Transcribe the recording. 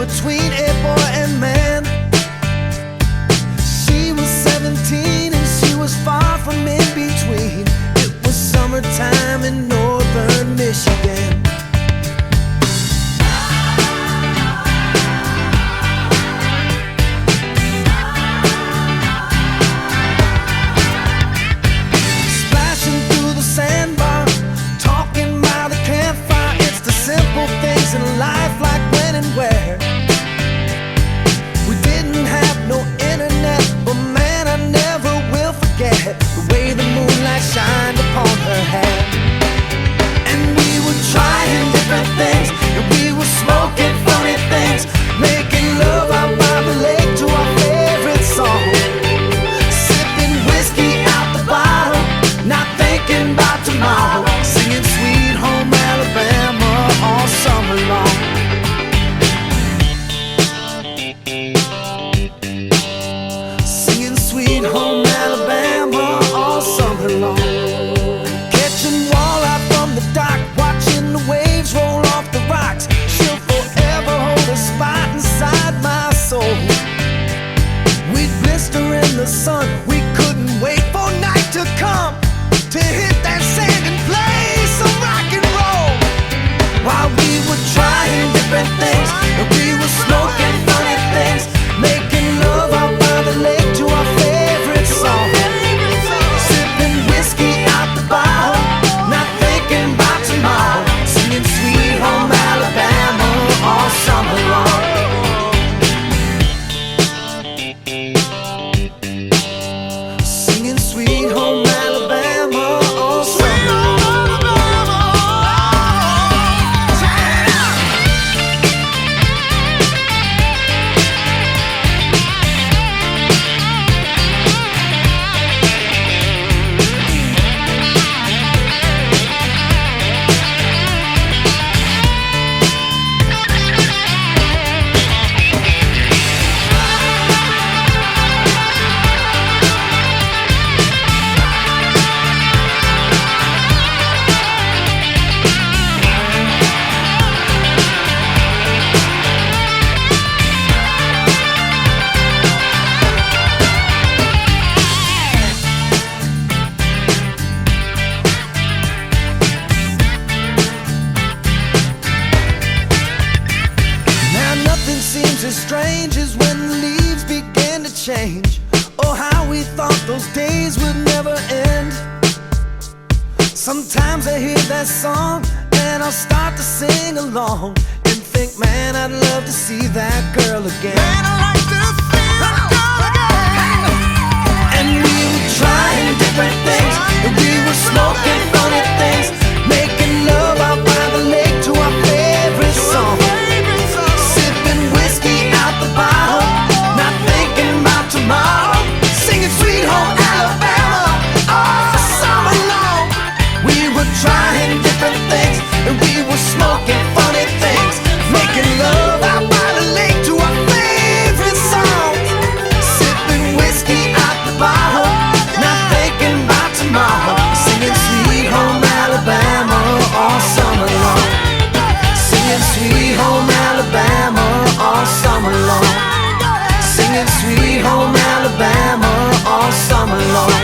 between a boy and man. She was 17 and she was far from in between. It was summertime in northern Michigan. Splashing through the sandbar, talking by the campfire. It's the simple things in life, like when and where. We didn't have no internet, but man, I never will forget the way the moonlight shined upon her hair. And we were trying different things, and we were smoking funny things, making love out by the lake to our favorite song, sipping whiskey out the bottle, not thinking about tomorrow, singing Sweet Home Alabama all summer long. Singing Sweet Home Alabama all summer long. Catching walleye from the dock, watching the waves roll off the rocks. She'll forever hold a spot inside my soul. We'd blister in the sun, we couldn't wait for night to come to hit that sand and play some rock and roll. While we were trying different things, and we were smoking funny things, making love out by the lake to our favorite song, sipping whiskey out the bottle, not thinking about tomorrow, singing Sweet Home Alabama all summer long. Singing Sweet Home Alabama all summer long. Seems as strange as when the leaves began to change. Oh, how we thought those days would never end. Sometimes I hear that song and I'll start to sing along and think, man, I'd love to see that girl again. Man, I'd like to see that girl again. And we were trying different things, and we were smoking funny things, making love out by the lake to our favorite song, sipping whiskey out the bottle, not thinking about tomorrow, singing Sweet Home Alabama all summer long. We were trying different things, and we were smoking funny things, making love out by the lake to our favorite song, sipping whiskey out the bottle, not thinking about tomorrow, singing Sweet Home Alabama all summer long. Singing Sweet Home Alabama all summer long. Singing Sweet Home Alabama all summer long.